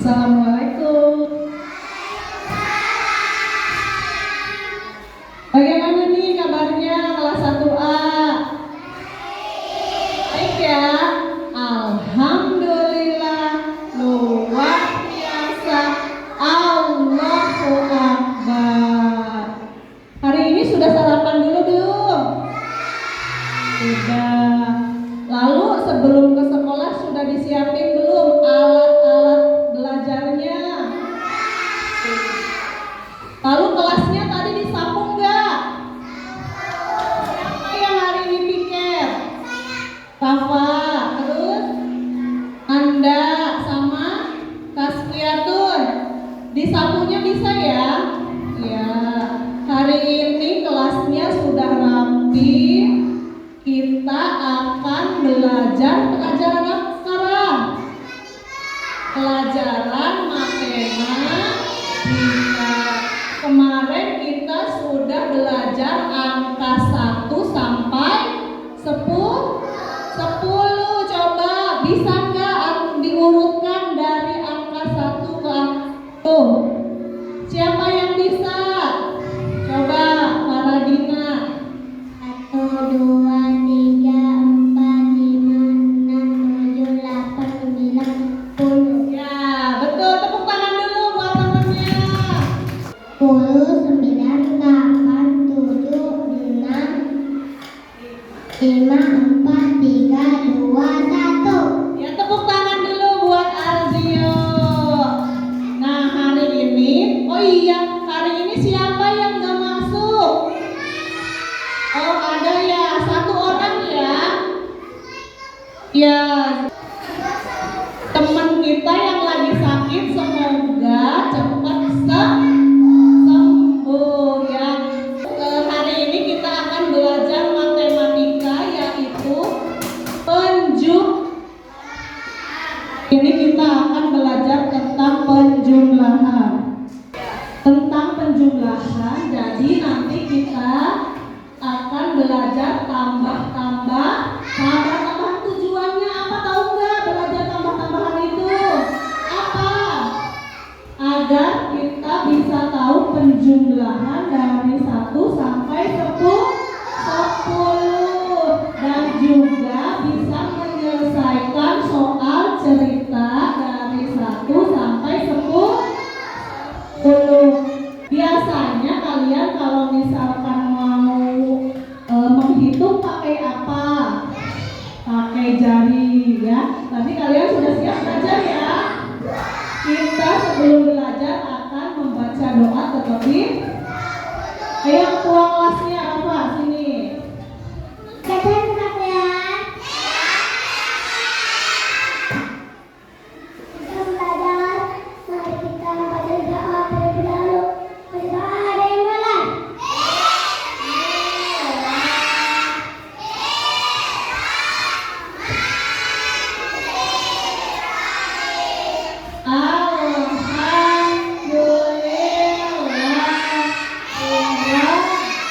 Assalamualaikum. Bagaimana nih kabarnya kelas 1A? Baik ya? Alhamdulillah, luar biasa, Allahu Akbar. Hari ini sudah sarapan dulu belum? Sudah. Lalu sebelum ke sekolah sudah disiapin belum alat-alat belajarnya? Lalu kelasnya tadi disapu nggak? Siapa yang hari ini piket? Rafa, terus Anda sama Kaskiatun. Disapunya bisa ya? Ya. Hari ini kelasnya sudah rapi. Kita akan belajar pelajaran apa sekarang? Pelajaran matematika. Kemarin kita sudah belajar angka 1 sampai 10. Coba bisa nggak diurutkan dari angka 1 ke angka 10? Siapa yang bisa? Coba Faradina. 1, 2, 3, 4, 5, 6, 7, 8, 9, 10. Ya, betul. Tepuk tangan dulu buat temennya. 10, 9, 8, 7, 6, 5, 4, 3, 2, 1. Ya, tepuk tangan dulu buat Arzio. Nah, hari ini, oh iya, hari ini siapa yang gak masuk? Oh, ada ya, 1 orang ya. Ya, teman kita yang lagi sakit semoga cepat sembuh ya. Hari ini kita akan belajar matematika yaitu Ini kita akan belajar tentang penjumlahan. Jadi nanti kita akan belajar tambah-tambahan. Tujuannya apa, tahu nggak? Belajar tambah-tambahan itu apa? Agar kita bisa tahu penjumlahan dari 1 sampai 10 dan juga bisa menyelesaikan soal cerita dari 1 sampai 10. Biasanya kalian kalau misalkan mau menghitung pakai apa? Pakai jari ya. Tapi kalian sudah siap belajar ya? Kita sebelum belajar akan membaca doa terlebih. Ayo ketua kelasnya apa? Sini. Kalian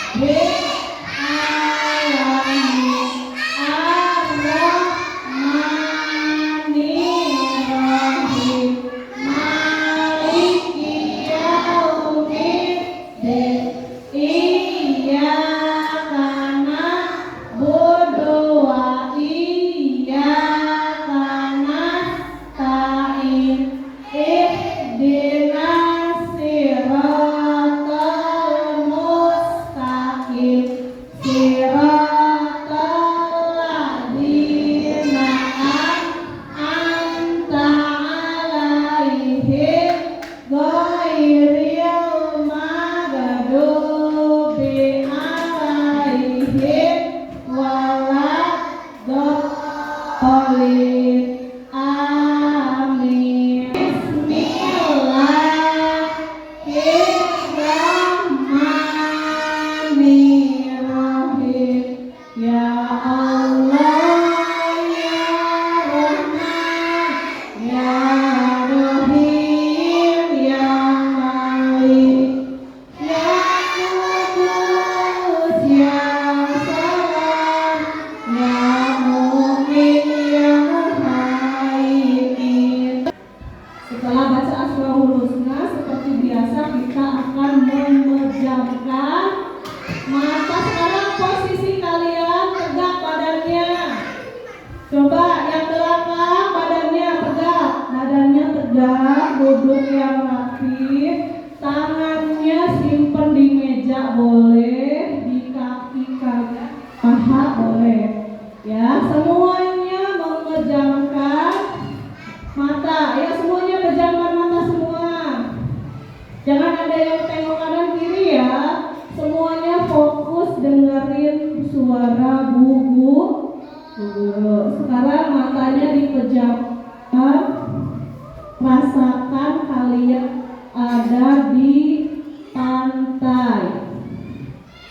Alhamdulillah. baca Asmaul Husna seperti biasa kita akan memejamkan mata. Sekarang posisi kalian tegak badannya. Coba yang belakang badannya tegak, duduk yang rapi, tangannya simpen di meja boleh, di kaki paha boleh. Ya, semuanya memejamkan mata. Ya, semuanya pejamkan mata semua. Jangan ada yang tengok kanan kiri ya. Semuanya fokus dengerin suara bu guru. Sekarang matanya dipejamkan. Rasakan kalian ada di pantai.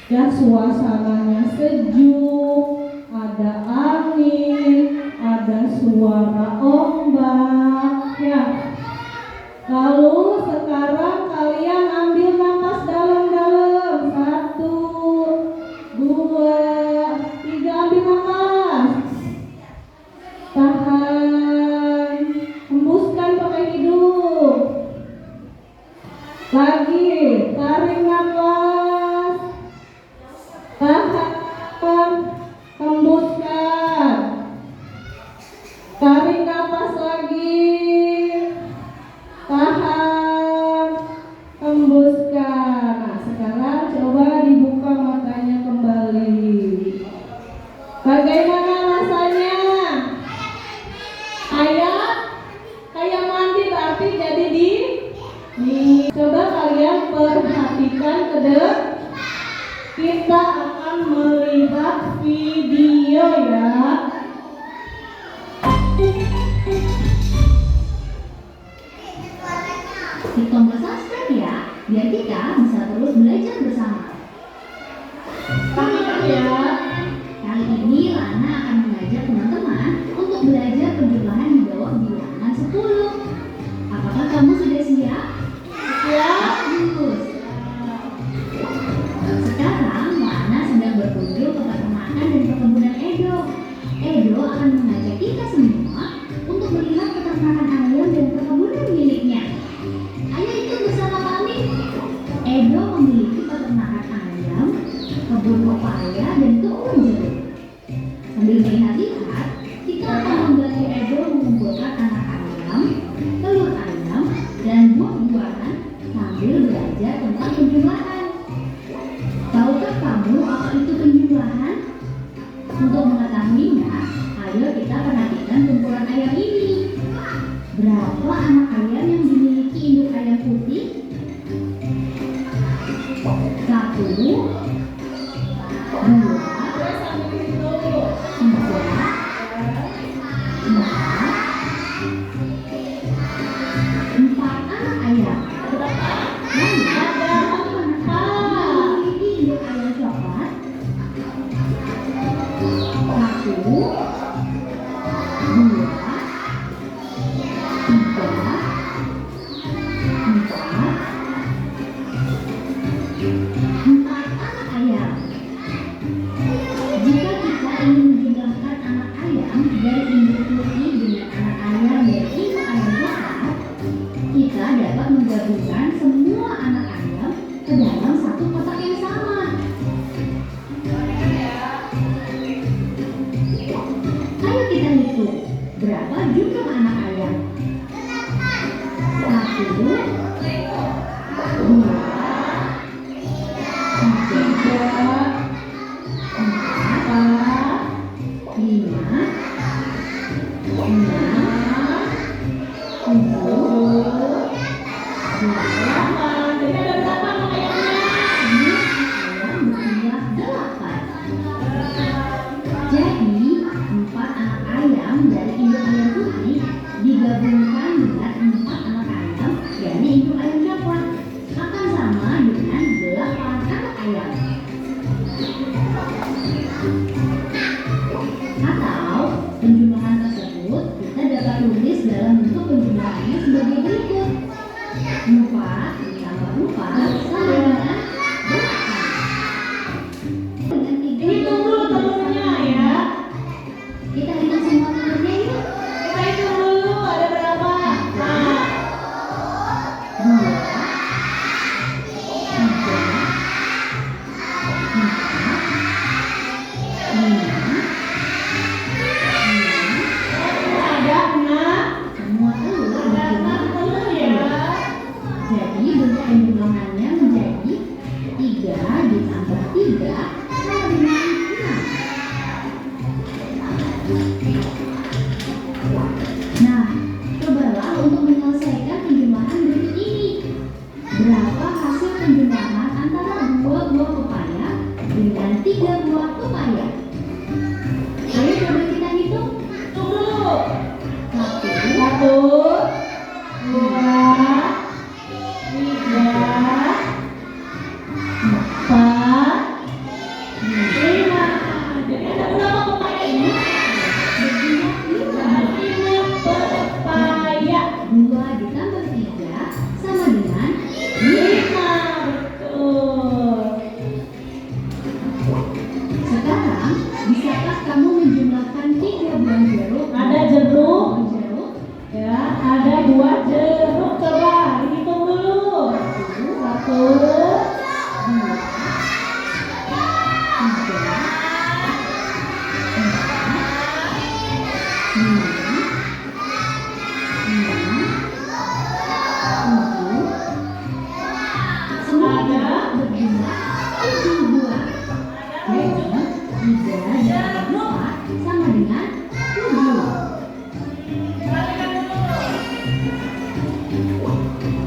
Ya, suasananya sejuk, ada angin, ada suara ombak ya. Lalu sekarang kalian ambil napas dalam-dalam. 1, 2, 3, ambil napas. Tahan, hembuskan pakai hidung. Lagi, tarik napas. Tahan, hembuskan. Tarik napas lagi. Tahan, hembuskan. Nah, sekarang coba dibuka matanya kembali. Bagaimana rasanya? Kayak mandi berarti jadi coba kalian perhatikan ke depan. Kita akan melihat video ya. Klik tombol subscribe ya, biar kita bisa terus belajar bersama. Ya. Kali ini Lana akan mengajak teman-teman untuk belajar penjumlahan di bawah bilangan 10. Apakah kamu sudah siap? Ya. Bagus. Sekarang Lana sedang berkunjung ke peternakan dan perkebunan Edo. Edo akan mengajak kita semua untuk melihat peternakan ayam dan perkebunan miliknya. Ayo ikut bersama kami. Edo memiliki peternakan ayam, kebun pepaya, dan kebun jeruk. Sambil melihat-lihat, kita akan membantu Edo mengumpulkan anak ayam, telur ayam, dan buah-buahan sambil belajar tentang penjumlahan. Tahukah kamu apa itu penjumlahan? Untuk mengetahuinya, ayo kita perhatikan kumpulan ayam ini. Berapa anak ayam yang dimiliki induk ayam putih? 1, 2, 4 anak ayam. Lalu ada anak memiliki induk ayam coklat. 1, 2, 4 anak ayam. Jika kita ingin menjumlahkan anak ayam dari induk putih dengan anak ayam dari induk ayam coklat, kita dapat menggabungkan semua anak ayam ke dalam satu kotak yang sama. Ayo kita hitung berapa jumlah anak ayam. 1, 2, 4, 5, 6, 7, 8.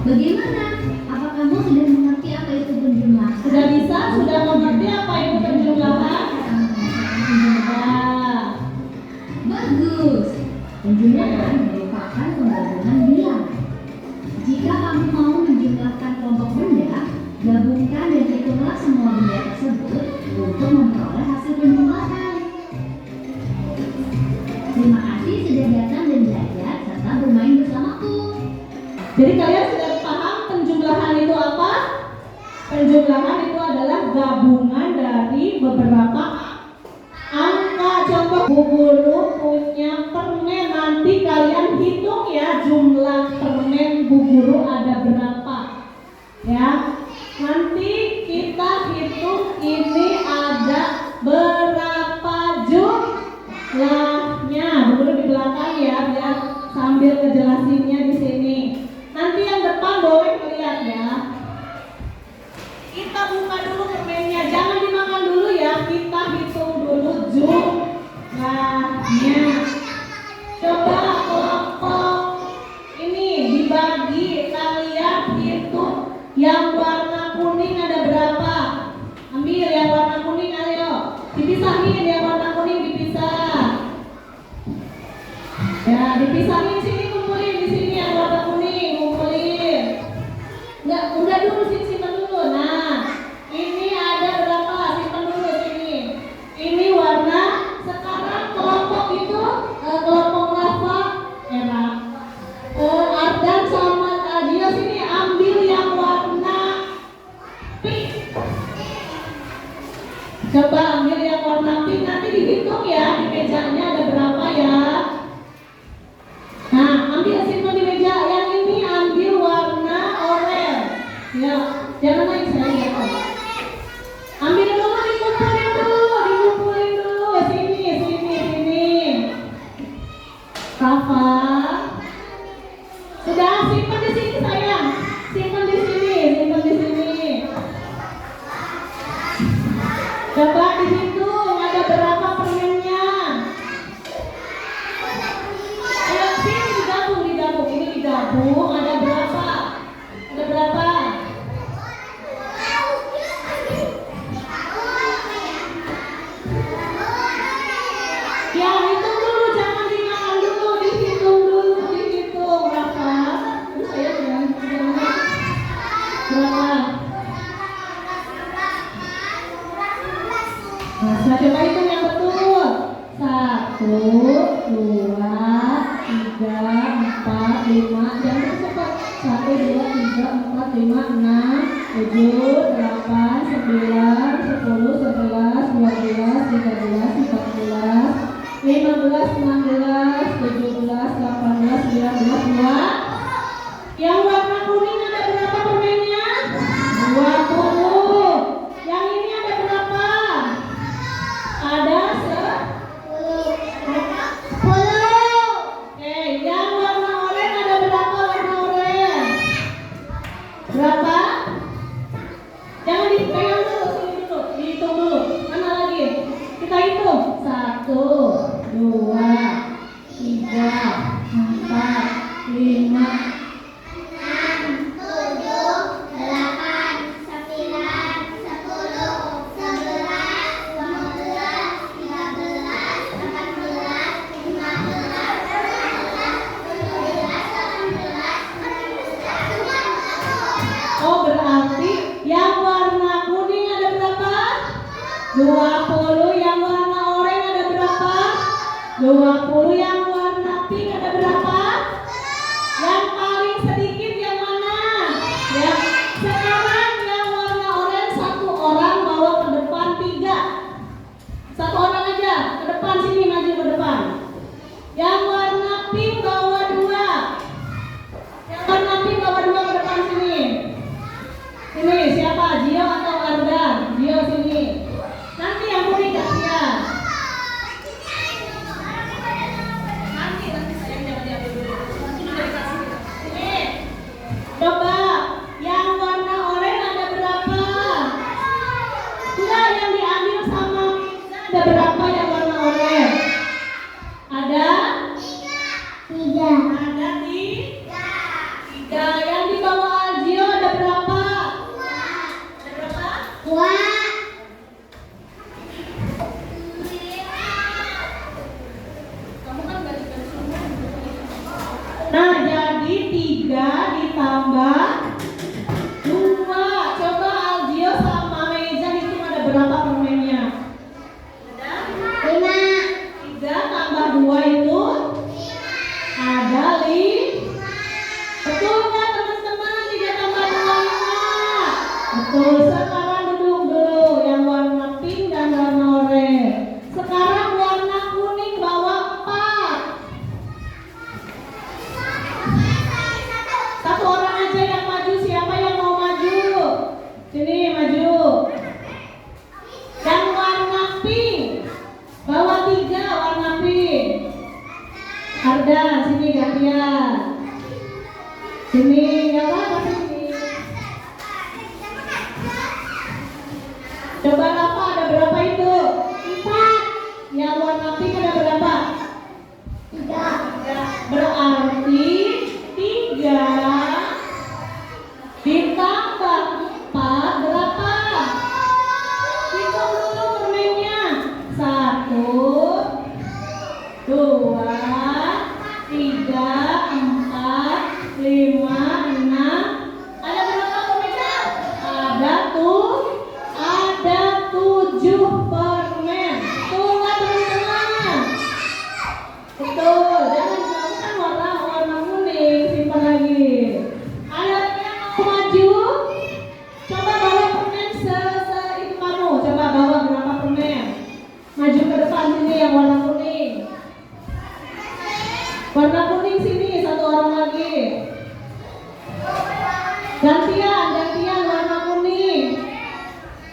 Bagaimana? Apa kamu sudah mengerti apa itu penjumlahan? Sudah bisa? Sudah mengerti apa itu penjumlahan? Ya. Bagus. Penjumlahan merupakan penggabungan bilangan. Jika kamu mau menjumlahkan kelompok benda, gabungkan dan hitunglah semua benda tersebut untuk memperoleh hasil penjumlahan. Terima kasih sudah datang dan belajar serta bermain bersamaku. Jadi kalian sudah paham penjumlahan itu apa? Penjumlahan itu adalah gabungan dari beberapa angka. Contoh, Bu Guru punya permen, nanti kalian hitung ya jumlah permen Bu Guru ada berapa. Ya, nanti kita hitung ini ada berapa jumlahnya. Bu Guru di belakang ya, biar sambil ngejelasinnya di sini. Nanti yang depan boleh melihat ya. Kita buka dulu permennya, jangan dimakan dulu ya. Kita hitung dulu jumlahnya. Coba kelompok ini dibagi, kalian hitung. Yang warna kuning ada berapa? Ambil yang warna kuning, ayo. Dipisahin yang warna kuning, dipisah. Ya, dipisahin sini, kumpulin di sini yang warna kuning, kumpulin. Enggak, udah dulu simpan dulu. Nah, ini ada berapa? Simpan dulu sini. Ini warna. Sekarang kelompok itu kelompok Rafa, Era, Ardan sama Adio sini ambil yang warna pink. Coba ambil yang warna pink, nanti dihitung ya di mejanya ada berapa ya. Nah, ambil simpan di meja. Yang ini ambil warna oranye. Ya, jangan main saya ya. Ambil dulu, dikumpulin dulu. Sini. Rafa. Sudah, simpan di sini sayang. Simpan di sini. Coba dihitung ada berapa permennya. Sini digabung. Ini digabung ada berapa? Ada berapa? Ya, hitung dulu, jangan dimakan dulu, dihitung berapa? Saya jangan berapa? Nah, saya coba hitung yang betul. 1, 2, 3, 4, 5. Jangan cepat. 1, 2, 3, 4, 5, 6, 7, 8, 9, 10, 11, 12, 13, 14, 15, 16, 17, 18, 19, 2. Yang warna kuning ada berapa permennya? 20. Yang ini ada berapa? Ada 10. Oke, yang warna oranye ada berapa warna oranye? Berapa? Jangan dipegang dulu, sini dulu, dihitung dulu. Mana lagi? Kita hitung. 1, 2, 3, 4, 5. 20. Yang warna oranye ada berapa? 20. Yang warna pink ada berapa? Yang paling sedikit yang mana? Ya. Sekarang yang warna oranye satu orang bawa ke depan 3. Satu orang aja ke depan sini, maju ke depan. Yang warna pink bawa 2. Yang warna pink bawa 2 ke depan sini. Sini siapa? Gio atau Ardan? Gio sini. Nanti yang kuning gantian. Dua. Nah, jadi 3 ditambah 2. Coba Algio sama Meja hitung ada berapa permennya? Lima. 3 tambah 2 itu ada 5. Betul nggak teman-teman? 3 tambah 2 5. Betul. Sekarang duduk dulu yang warna pink dan warna oranye. Sekarang warna kuning bawa 4. Satu orang aja yang maju. Siapa yang mau maju? Sini maju. Yang warna pink bawa 3 warna pink. Arda, sini gantian. Sini, nggak apa-apa sini. Coba Rafa ada berapa itu? 4. Yang warna pink ada berapa? 3. Berarti 3 ditambah 4 berapa? Hitung dulu permennya. 1, 2, 3, 4, 5, 6. Ada berapa permen? Ada 7 permen. Betul nggak teman-teman? Betul. Jangan dilakukan warna kuning. Simpan lagi. Ada yang mau maju? Coba bawa permen itu kamu. Coba bawa berapa permen? Maju ke depan sini yang warna kuning. Warna kuning sini, satu orang lagi. Gantian warna kuning.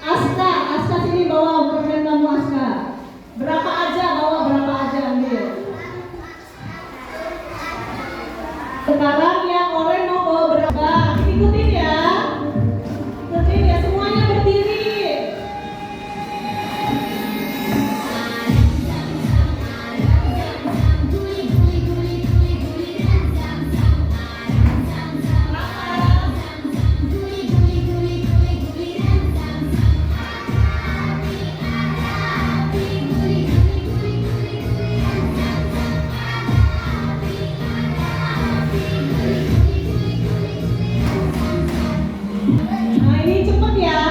Aska sini bawa permen kamu Aska. Berapa aja ambil. Sekarang yang oranye mau bawa berapa? Ikutin ya. Semuanya berdiri. Nah ini cepet ya.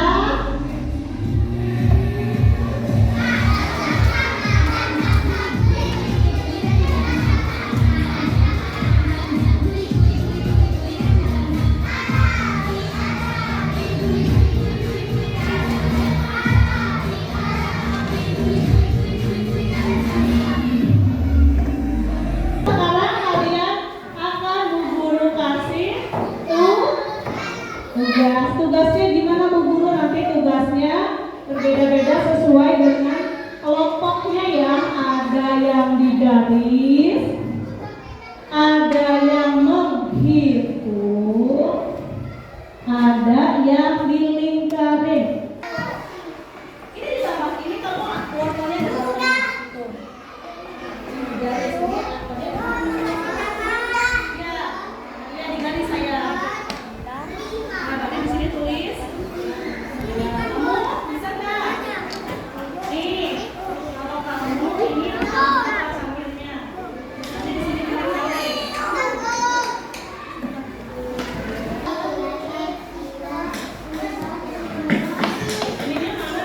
Sekarang kalian akan Bu Guru kasih tugasnya gimana Bu Guru? Nanti tugasnya berbeda-beda sesuai dengan kelompoknya ya. Ada yang di garis, ada yang menghitung, ada yang di lingkarin. Ini ditambah ini kamu warnanya ada berapa? Tuh. Garis ini ya di garis saya. Nah, di sini tulis. Kamu bisa nggak? Nih, kalau kamu ini apa sambilnya? Nanti di sini ditulis. Ininya mana?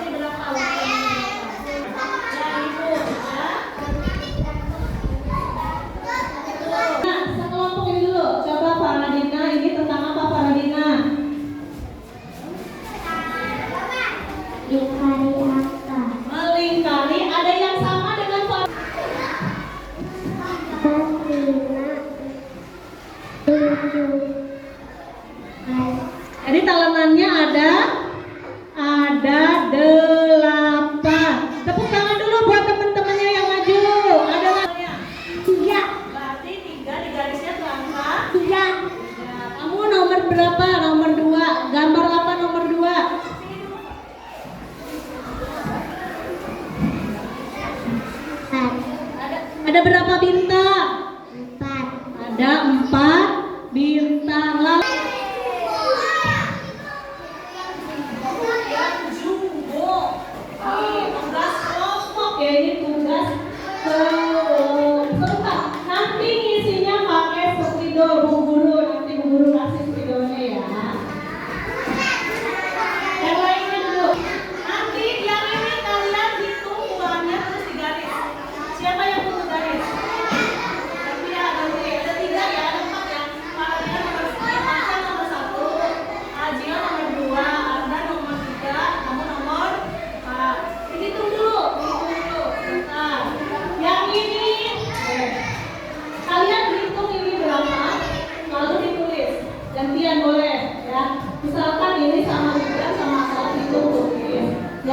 Ini berapa warnanya? Ya itu ya. Nah, sekelompok ini dulu. Coba Faradina, ini tentang apa Faradina? Lingkari apa? Melingkari. Ada yang sama dengan Faradina? 4, 5, 7. Jadi talenannya ada 8. Tepuk tangan dulu buat teman-temannya yang maju. Ada nggak? 3. Berarti 3 di garisnya terangkat. 3. Kamu nomor berapa? Nomor 2. Gambar apa nomor 2? Ada berapa bintang? 4. Ada 4 bintang. Lalu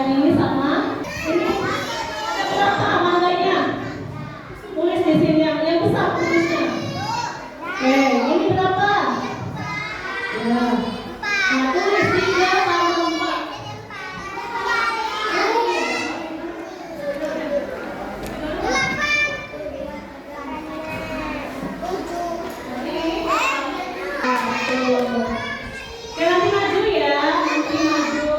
Yang ini sama ini. Ada berapa mangganya? Tulis di sini yang besar tulisnya. Oke, ini berapa? Ya. Nah, tulis 3 tambah 4. Oke, nanti maju ya, nanti maju.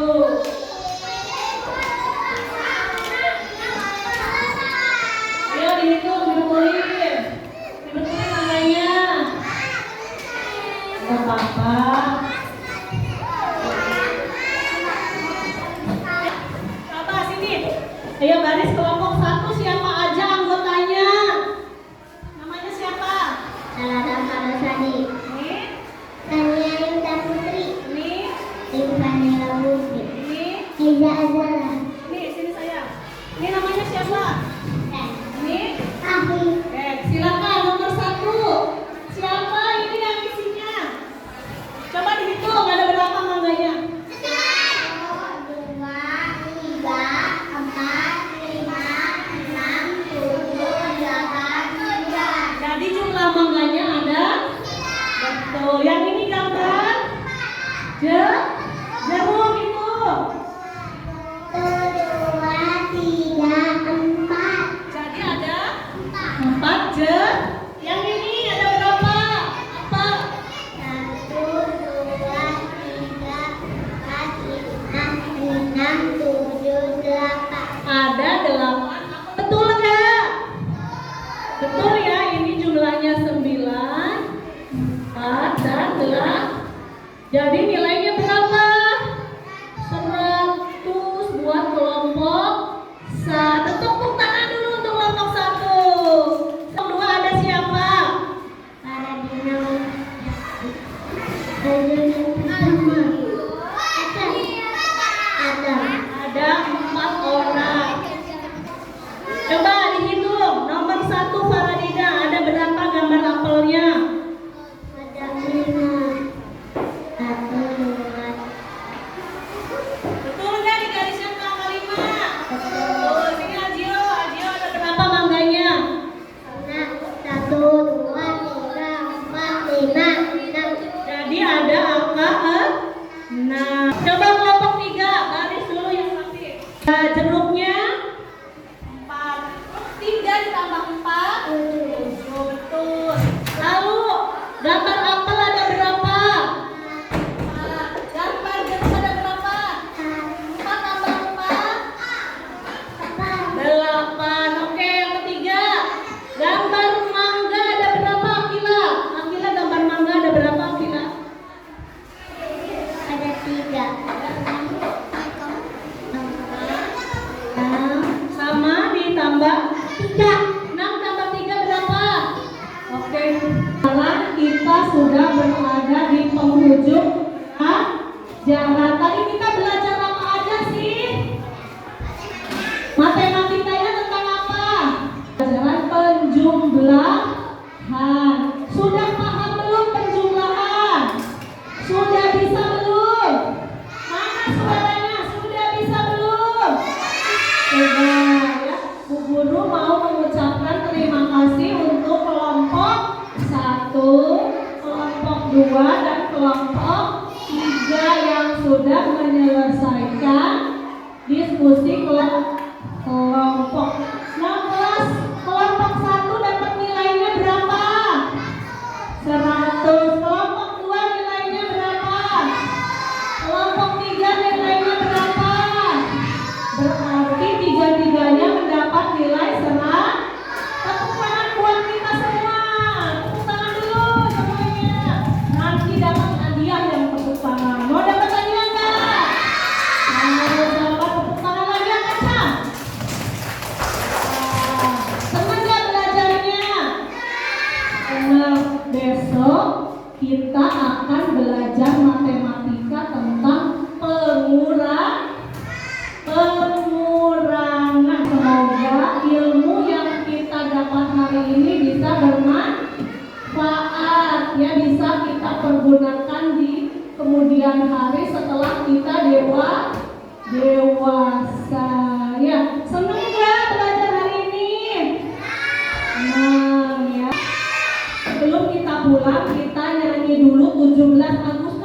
Ayo dihitung, dibetulin. Dibetulin namanya. Gak apa-apa. Apa sini? Ayo baris kelompok 1 siapa aja anggotanya? Namanya siapa? Salada Parasadi, Ini, Tania Yuda Putri, ini, Tiffany Labuti, ini. Eza Azala, Nih, sini saya. Ini namanya siapa? Ini. Afi, Silakan nomor 1. Siapa ini yang isinya? Coba dihitung ada berapa mangganya? 2, 3, 4, 5, 6, 7, 8, 9. Jadi jumlah mangganya ada? Betul. Yang ini gambar? Jeruk itu. 1, 2, 3, 4. Jadi ada 4 Yang ini ada berapa? Apa? 1, 2, 3, 4, 5, 6, 7, 8. Ada 8. Betul nggak? Betul ya, ini jumlahnya 9, 4 dan 8. Jadi nilainya berapa? 100 buat kelompok 1. Tepuk tangan dulu untuk kelompok 1. Kedua ada siapa? Paradina Adam. Ada 4 orang. Coba dihitung. Nomor 1 Faradina ada berapa gambar apelnya? Ada 5. 1, 2, Betul nggak di garisnya angka 5? Betul. Sini Ajio ada berapa mangganya? 1, 2, 3, 4, 5, 6. Jadi ada angka 6. Coba kelompok 3, baris dulu yang pasti. Jeruknya 4. 3 ditambah 4. 7. Betul. Lalu gambar apel ada berapa? 4. Gambar jeruk ada berapa? 4 tambah 4. 8. Oke, yang ketiga. Gambar mangga ada berapa, Akila? Akila gambar mangga ada berapa, Akila? Ada 3. Sama ditambah 3. 6 tambah 3 berapa? Oke. Sekarang kita sudah berada di penghujung jalan. Tadi kita belajar apa aja sih? Matematikanya tentang apa? Pelajaran penjumlahan. Sudah paham belum penjumlahan? Sudah bisa belum? Mana suaranya? Sudah bisa belum? Sudah ya. Bu Guru mau mengucapkan terima kasih untuk kelompok 1, kelompok 2 dan kelompok 3 yang sudah menyelesaikan diskusi kelompok. Nah, kelompok 1 dapat nilainya berapa? 100. Kelompok 2 nilainya berapa? Kelompok 3 nilainya berapa? Berarti tiga-tiganya mendapat nilai 100. Tepuk tangan buat kita semua. Tepuk tangan dulu semuanya. Nanti dapat hadiah yang tepuk tangan. Mau dapat hadiah nggak? Mau dapat tepuk tangan lagi yang kencang. Senang nggak belajarnya? Senang. Besok kita akan belajar matematika tentang pengurangan. Semoga ilmu yang kita dapat hari ini bisa bermanfaat, ya, bisa kita pergunakan di kemudian hari setelah kita dewasa. Ya, seneng nggak belajar hari ini? Senang ya. Sebelum kita pulang, kita nyanyi dulu 17 Agustus.